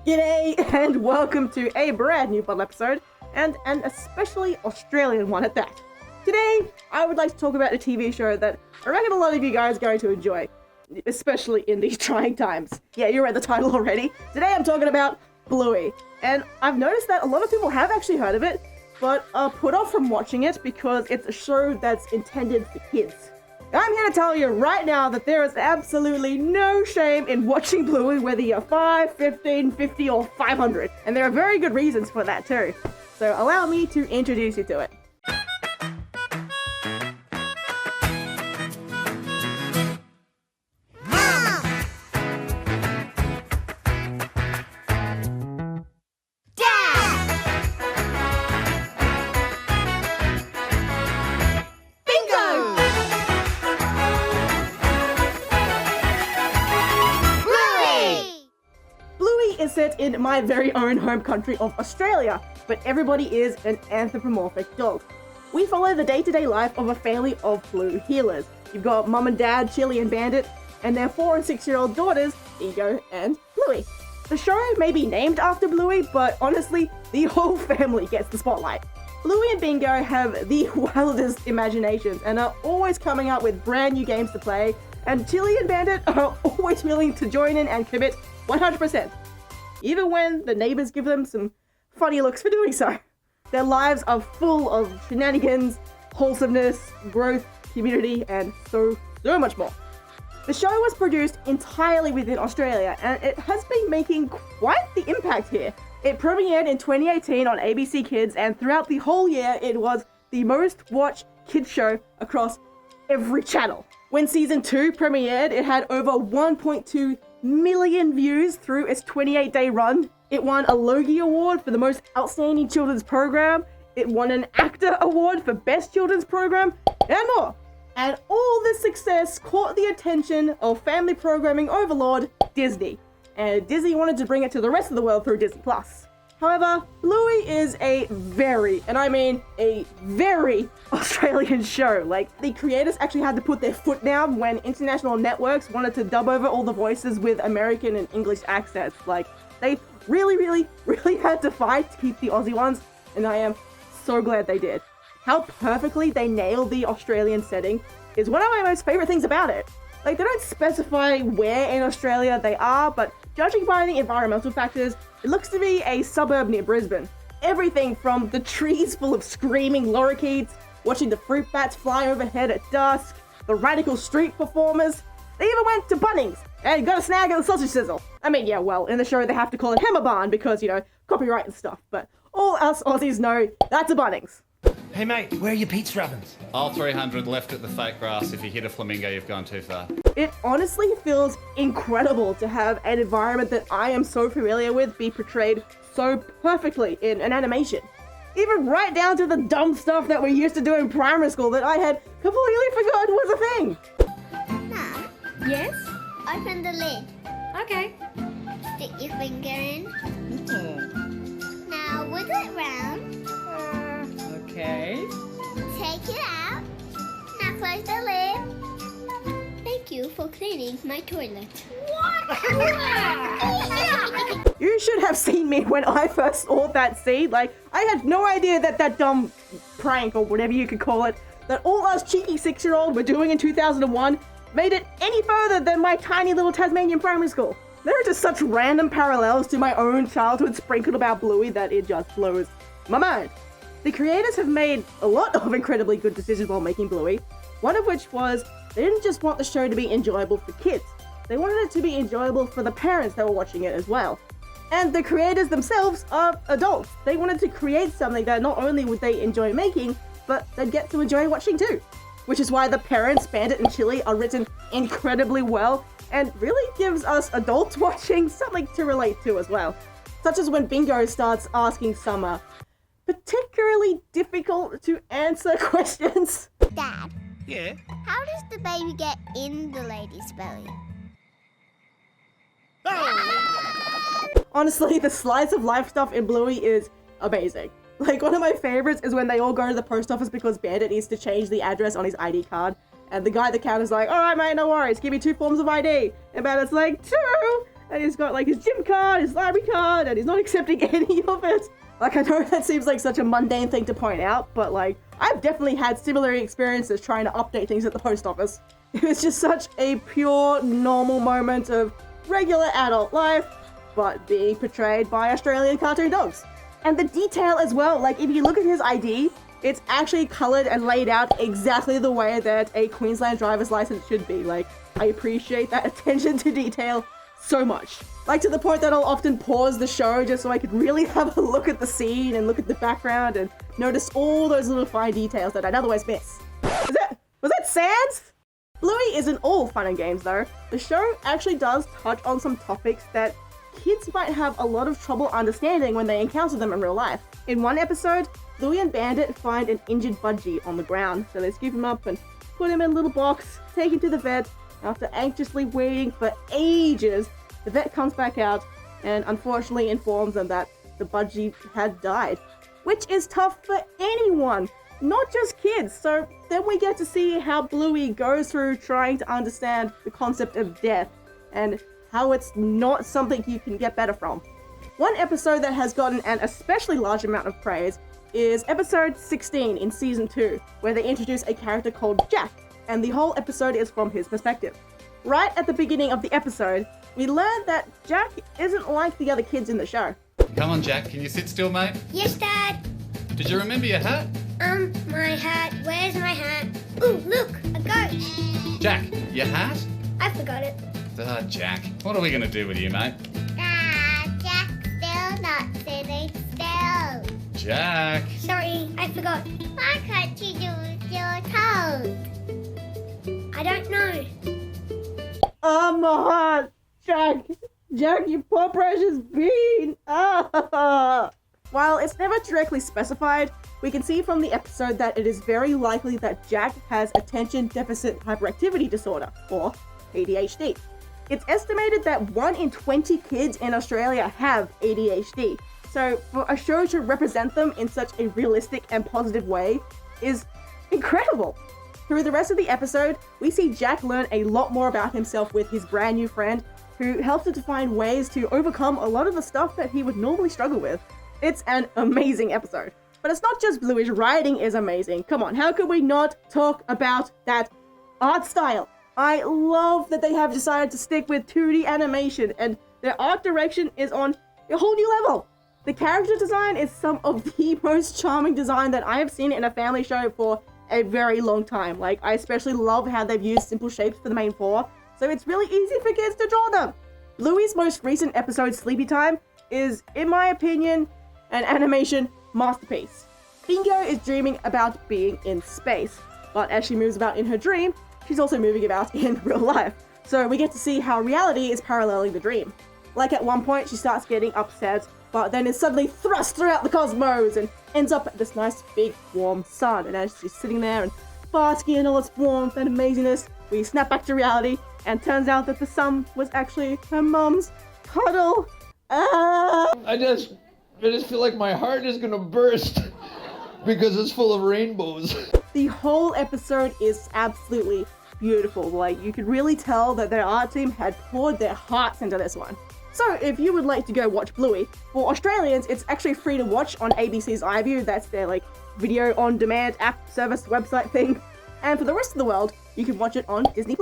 G'day and welcome to a brand new fun episode, and an especially Australian one at that. Today, I would like to talk about a TV show that I reckon a lot of you guys are going to enjoy, especially in these trying times. Yeah, you read the title already. Today I'm talking about Bluey, and I've noticed that a lot of people have actually heard of it, but are put off from watching it because it's a show that's intended for kids. I'm here to tell you right now that there is absolutely no shame in watching Bluey, whether you're 5, 15, 50, or 500. And there are very good reasons for that too. So allow me to introduce you to it. Is set in my very own home country of Australia, but everybody is an anthropomorphic dog. We follow the day-to-day life of a family of blue heelers. You've got Mum and Dad, Chili and Bandit, and their 4 and 6-year-old daughters, Bingo and Bluey. The show may be named after Bluey, but honestly, the whole family gets the spotlight. Bluey and Bingo have the wildest imaginations and are always coming up with brand new games to play, and Chili and Bandit are always willing to join in and commit 100%. Even when the neighbors give them some funny looks for doing so. Their lives are full of shenanigans, wholesomeness, growth, community, and so much more. The show was produced entirely within Australia, and it has been making quite the impact here. It premiered in 2018 on ABC Kids, and throughout the whole year, it was the most watched kids show across every channel. When season 2 premiered, it had over 1.2 million views through its 28-day run. It won a Logie Award for the most outstanding children's program. It won an ACTA Award for best children's program, and more. And all this success caught the attention of family programming overlord Disney. And Disney wanted to bring it to the rest of the world through Disney+. However, Bluey is a very, and I mean a very Australian show. Like, the creators actually had to put their foot down when international networks wanted to dub over all the voices with American and English accents. Like, they really had to fight to keep the Aussie ones, and I am so glad they did. How perfectly they nailed the Australian setting is one of my most favorite things about it. Like, they don't specify where in Australia they are, but judging by the environmental factors, it looks to be a suburb near Brisbane. Everything from the trees full of screaming lorikeets, watching the fruit bats fly overhead at dusk, the radical street performers. They even went to Bunnings and got a snag at the sausage sizzle. I mean, yeah, well, in the show they have to call it Hammer Barn because, you know, copyright and stuff, but all us Aussies know that's a Bunnings. Hey mate, where are your pizza ovens? All 300 left at the fake grass. If you hit a flamingo, you've gone too far. It honestly feels incredible to have an environment that I am so familiar with be portrayed so perfectly in an animation. Even right down to the dumb stuff that we used to do in primary school that I had completely forgotten was a thing. Mom, Yes? open the lid. Okay. Stick your finger in. Now wiggle it round. Okay. Take it out. Now close the lid. Thank you for cleaning my toilet. What? You should have seen me when I first saw that scene. Like, I had no idea that dumb prank, or whatever you could call it, that all us cheeky 6-year-old were doing in 2001 made it any further than my tiny little Tasmanian primary school. There are just such random parallels to my own childhood sprinkled about Bluey that it just blows my mind. The creators have made a lot of incredibly good decisions while making Bluey, one of which was they didn't just want the show to be enjoyable for kids, they wanted it to be enjoyable for the parents that were watching it as well. And the creators themselves are adults. They wanted to create something that not only would they enjoy making, but they'd get to enjoy watching too. Which is why the parents, Bandit and Chili, are written incredibly well and really gives us adults watching something to relate to as well. Such as when Bingo starts asking Summer particularly difficult to answer questions. Dad, Yeah? how does the baby get in the lady's belly? Honestly, the slice of life stuff in Bluey is amazing. Like, one of my favorites is when they all go to the post office because Bandit needs to change the address on his ID card. And the guy at the counter's like, alright mate, no worries, give me 2 forms of ID. And Bandit's like, 2? and he's got like his gym card, his library card, and he's not accepting any of it. Like, I know that seems like such a mundane thing to point out, but like, I've definitely had similar experiences trying to update things at the post office. It was just such a pure, normal moment of regular adult life, but being portrayed by Australian cartoon dogs. And the detail as well, like if you look at his ID, it's actually coloured and laid out exactly the way that a Queensland driver's license should be. Like, I appreciate that attention to detail so much. Like, to the point that I'll often pause the show just so I could really have a look at the scene and look at the background and notice all those little fine details that I'd otherwise miss. Was that Sans? Bluey isn't all fun and games though. The show actually does touch on some topics that kids might have a lot of trouble understanding when they encounter them in real life. In one episode, Bluey and Bandit find an injured budgie on the ground, so they scoop him up and put him in a little box, take him to the vet. After anxiously waiting for ages, the vet comes back out and unfortunately informs them that the budgie had died, which is tough for anyone, not just kids. So then we get to see how Bluey goes through trying to understand the concept of death and how it's not something you can get better from. One episode that has gotten an especially large amount of praise is episode 16 in season 2, where they introduce a character called Jack, and the whole episode is from his perspective. Right at the beginning of the episode, we learn that Jack isn't like the other kids in the show. Come on, Jack. Can you sit still, mate? Yes, Dad. Did you remember your hat? My hat. Where's my hat? Ooh, look, a goat. Jack, your hat? I forgot it. Jack. What are we going to do with you, mate? Jack's still not sitting still. Jack. Sorry, I forgot. Why can't you do your toes? I don't know. Oh my heart, Jack, you poor precious bean. While it's never directly specified, we can see from the episode that it is very likely that Jack has attention deficit hyperactivity disorder, or ADHD. It's estimated that 1 in 20 kids in Australia have ADHD. So for a show to represent them in such a realistic and positive way is incredible. Through the rest of the episode, we see Jack learn a lot more about himself with his brand new friend, who helps him to find ways to overcome a lot of the stuff that he would normally struggle with. It's an amazing episode. But it's not just Bluey's writing is amazing. Come on, how could we not talk about that art style? I love that they have decided to stick with 2D animation, and their art direction is on a whole new level. The character design is some of the most charming design that I have seen in a family show for a very long time. Like, I especially love how they've used simple shapes for the main four, so it's really easy for kids to draw them. Bluey's most recent episode, Sleepy Time, is, in my opinion, an animation masterpiece. Bingo is dreaming about being in space, but as she moves about in her dream, she's also moving about in real life. So we get to see how reality is paralleling the dream. Like at one point, she starts getting upset, but then is suddenly thrust throughout the cosmos and ends up at this nice big warm sun. And as she's sitting there and basking in all its warmth and amazingness, we snap back to reality, and turns out that the sun was actually her mum's cuddle. I just feel like my heart is gonna burst because it's full of rainbows. The whole episode is absolutely beautiful. Like, you could really tell that their art team had poured their hearts into this one. So if you would like to go watch Bluey, for Australians, it's actually free to watch on ABC's iView. That's their like video on demand app service website thing. And for the rest of the world, you can watch it on Disney+.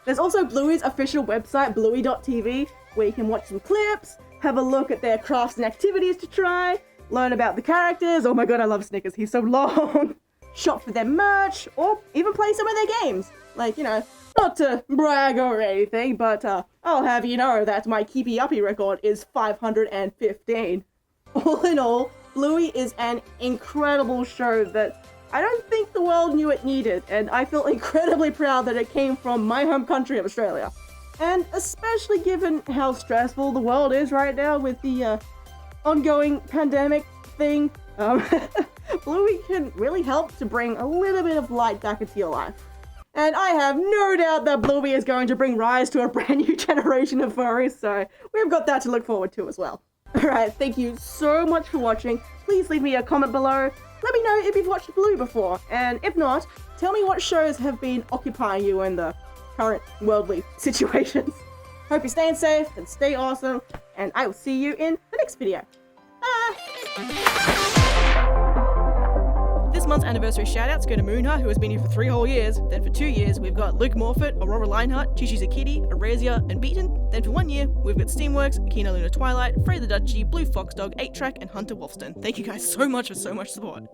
There's also Bluey's official website, bluey.tv, where you can watch some clips, have a look at their crafts and activities to try, learn about the characters. Oh my god, I love Snickers, he's so long. Shop for their merch, or even play some of their games. Like, you know, not to brag or anything, but I'll have you know that my Keepy Uppy record is 515. All in all, Bluey is an incredible show that I don't think the world knew it needed, and I feel incredibly proud that it came from my home country of Australia. And especially given how stressful the world is right now with the ongoing pandemic thing, Bluey can really help to bring a little bit of light back into your life. And I have no doubt that Bluey is going to bring rise to a brand new generation of furries, so we've got that to look forward to as well. Alright, thank you so much for watching. Please leave me a comment below. Let me know if you've watched Bluey before, and if not, tell me what shows have been occupying you in the current worldly situations. Hope you're staying safe and stay awesome, and I will see you in the next video. Bye! This month's anniversary shoutouts go to Moonha, who has been here for 3 whole years. Then for 2 years, we've got Luke Morfitt, Aurora Lionheart, Chichi's a Kitty, Erasia, and Beaton. Then for 1 year, we've got Steamworks, Akina Luna Twilight, Frey the Dutchie, Blue Fox Dog, 8-Track, and Hunter Wolfston. Thank you guys so much for so much support.